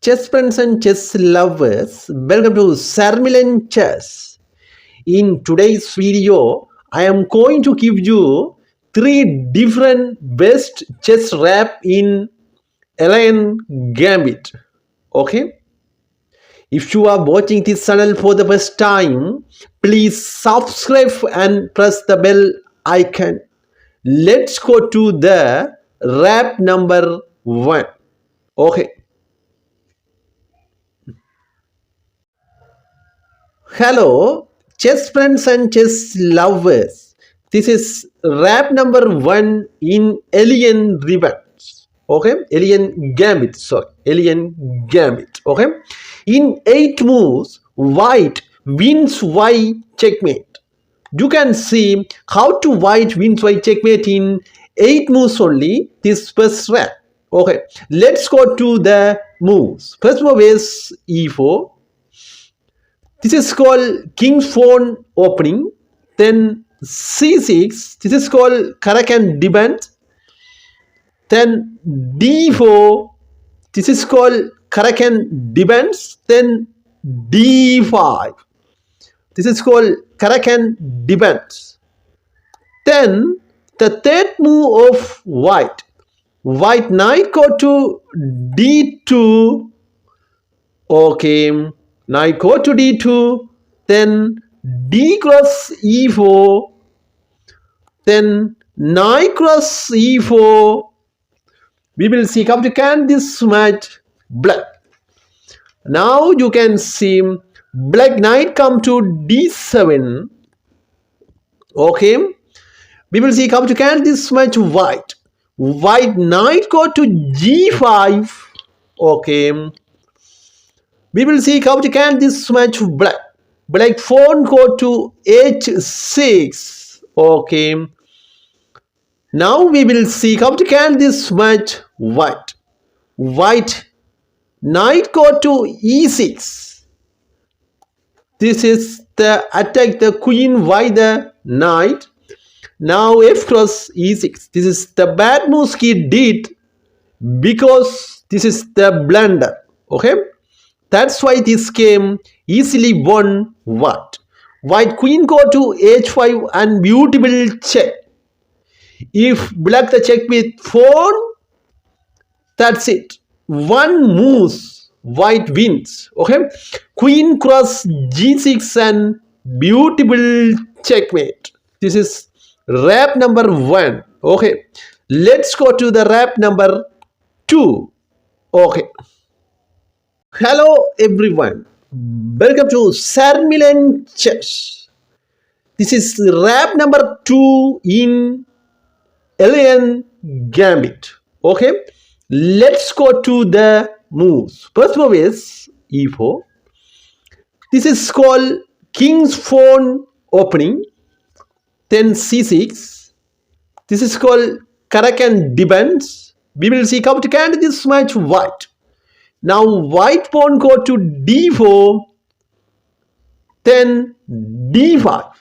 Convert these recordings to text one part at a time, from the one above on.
Chess friends and chess lovers, welcome to Sarmilan Chess. In today's video, I am going to give you 3 different best chess rap in ELO Gambit. Okay? If you are watching this channel for the first time, please subscribe and press the bell icon. Let's go to the rap number 1. Okay. Hello, chess friends and chess lovers. This is rap number 1 in ELO Ribbons. Okay, ELO Gambit. Sorry, ELO Gambit. Okay, in 8 moves, white wins white checkmate. You can see how to white wins white checkmate in 8 moves only. This first rap. Okay, let's go to the moves. First move is e4. This is called king's pawn opening. Then c6. This is called Karakan debent. Then d4. This is called Karakan debents. Then d5. This is called Karakan debents. Then the third move of white. White knight go to d2. Okay. Knight go to d2, then d cross e4, then knight cross e4. We will see how to can this match black. Now you can see black knight come to d7. Okay. We will see how to can this match white. White knight go to g5. Okay. We will see how to can this match black. Black pawn go to h6. Okay. Now we will see how to can this match white. White knight go to e6. This is the attack the queen by the knight. Now f cross e6. This is the bad move he did because this is the blunder. Okay. That's why this game easily won white. White queen go to h5 and beautiful check. If black the check with pawn, that's it. One moves, white wins. Okay. Queen cross g6 and beautiful checkmate. This is rap number 1. Okay. Let's go to the rap number 2. Okay. Hello everyone, welcome to Sarmilan Chess. This is rap number 2 in ELO Gambit. Okay, let's go to the moves. First move is e4. This is called king's pawn opening. Then c6. This is called Karakan debents. We will see how to can this match white. Now white pawn go to d4, then d5.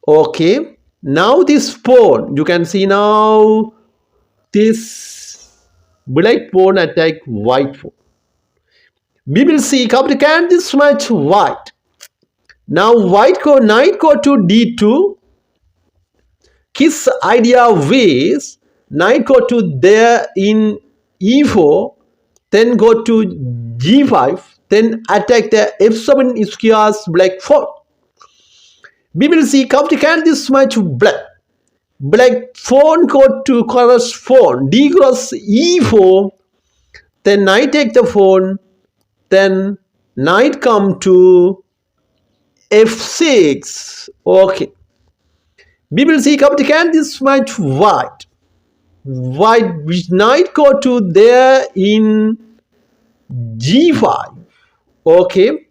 Okay. Now this pawn, you can see now this black pawn attack white pawn. We will see how to can this match white. Now white go knight go to d2. His idea is knight go to there in e4. Then go to g5, then attack the f7 squares black pawn. We will see how to can this match black. Black pawn go to cross pawn, d cross e4, then knight take the pawn, then knight come to f6. Okay. We will see how to can this match white. White knight go to there in g5. Okay.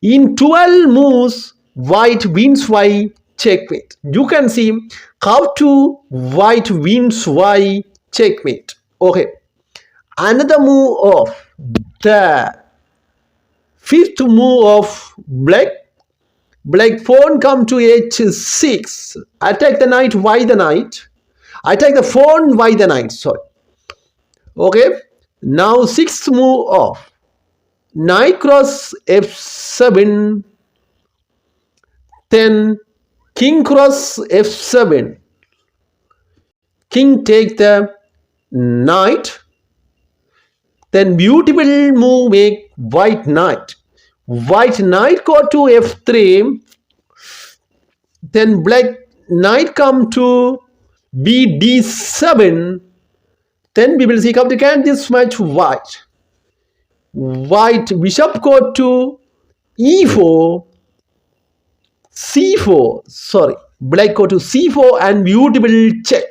In 12 moves, white wins white checkmate. You can see how to white wins white checkmate. Okay. Another move of the 5th move of black. Black pawn come to h6. Attack the knight, why the knight? Attack the pawn by the knight. Sorry. Okay. Now sixth move of knight cross f7, then king cross f7, king take the knight, then beautiful move make white knight go to f3, then black knight come to bd7, then we will see how to can this match white bishop go to e4, c4, sorry, black go to c4 and beautiful check.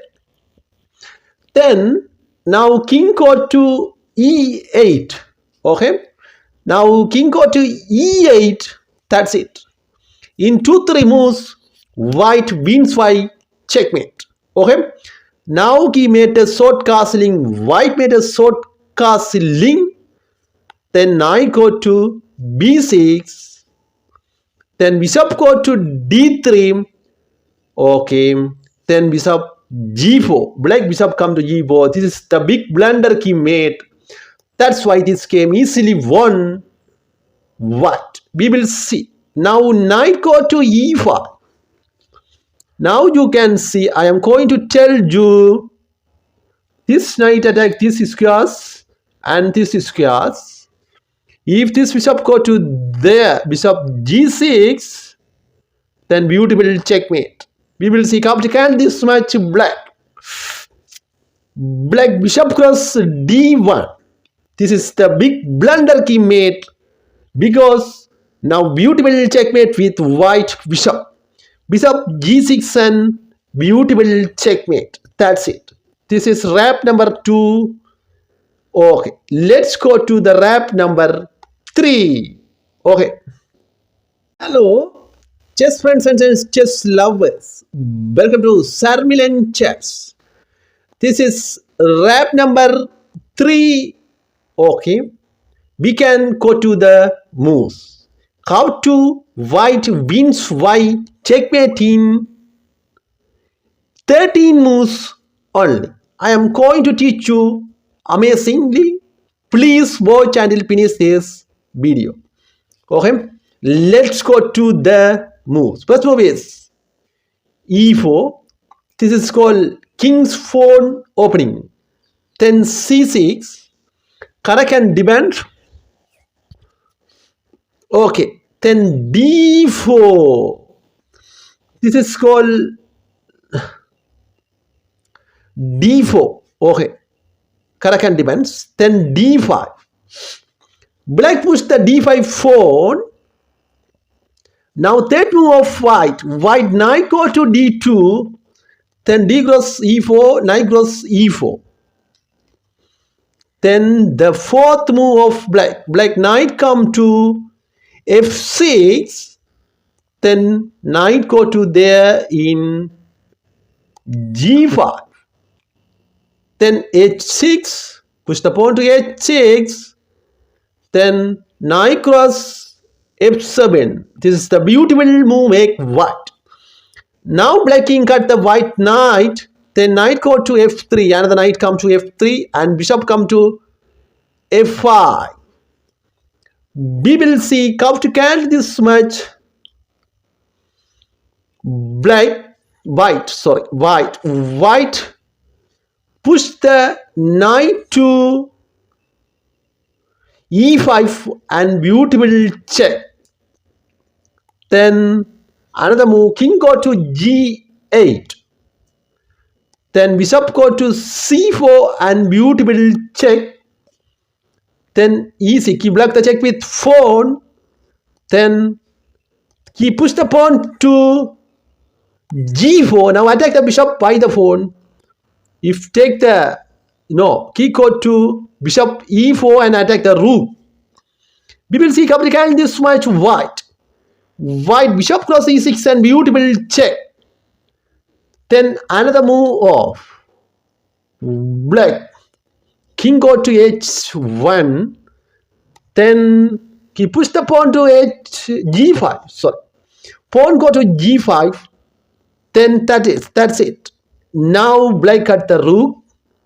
Then now king go to e8. Okay, now king go to e8. That's it. In 2-3 moves, white wins by checkmate. Okay, now he made a short castling. White made a short castling. Then knight go to b6. Then bishop go to d3. Okay, then bishop g4. Black bishop come to g4. This is the big blunder he made. That's why this game easily won. What? We will see. Now knight go to e5. Now you can see I am going to tell you this knight attack this squares and this squares. If this bishop go to there, bishop g6, then beautiful checkmate. We will see how to can this match black. Black bishop cross d1. This is the big blunder he made, because now beautiful checkmate with white bishop. Bishop g6 and beautiful checkmate. That's it. This is wrap number 2. Okay, let's go to the wrap number 3. Okay. Hello, chess friends and chess lovers. Welcome to Sharpen Chess. This is wrap number 3. Okay, we can go to the moves. How to white wins white checkmate in 13 moves only. I am going to teach you amazingly. Please watch until finish this video. Okay, let's go to the moves. First move is e4. This is called king's pawn opening. Then c6. Correct and demand. Okay, then d4. This is called d4. Okay, correct and demands. Then d5. Black push the d5 pawn. Now third move of white. White knight go to d2. Then d cross e4. Knight cross e4. Then the fourth move of black. Black knight come to f6. Then knight go to there in g5. Then h6. Push the pawn to h6. Then knight cross f7. This is the beautiful move make white. Now black king cut the white knight. Then knight go to f3. Another knight come to f3 and bishop come to f5. We will see how to cancel this match. White push the knight to e5 and beautiful check. Then another move, king go to g8. Then bishop go to c4 and beautiful check. Then easy, he block the check with pawn. Then he push the pawn to g4. Now attack the bishop by the pawn. If take the key go to bishop e4 and attack the rook. We will see complicated this match white. White bishop cross e6 and beautiful check. Then another move of black. King go to h1. Then he push the pawn to g5. Sorry, pawn go to g5. Then that's it. Now black cut the rook.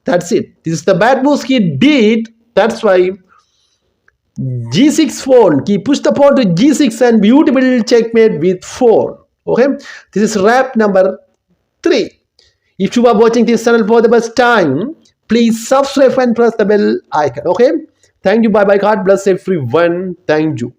That's it. This is the bad moves he did. That's why G6 pawn, he pushed the pawn to G6 and beautiful checkmate with 4. Okay, this is wrap number 3. If you are watching this channel for the first time, please subscribe and press the bell icon. Okay, thank you. Bye bye. God bless everyone. Thank you.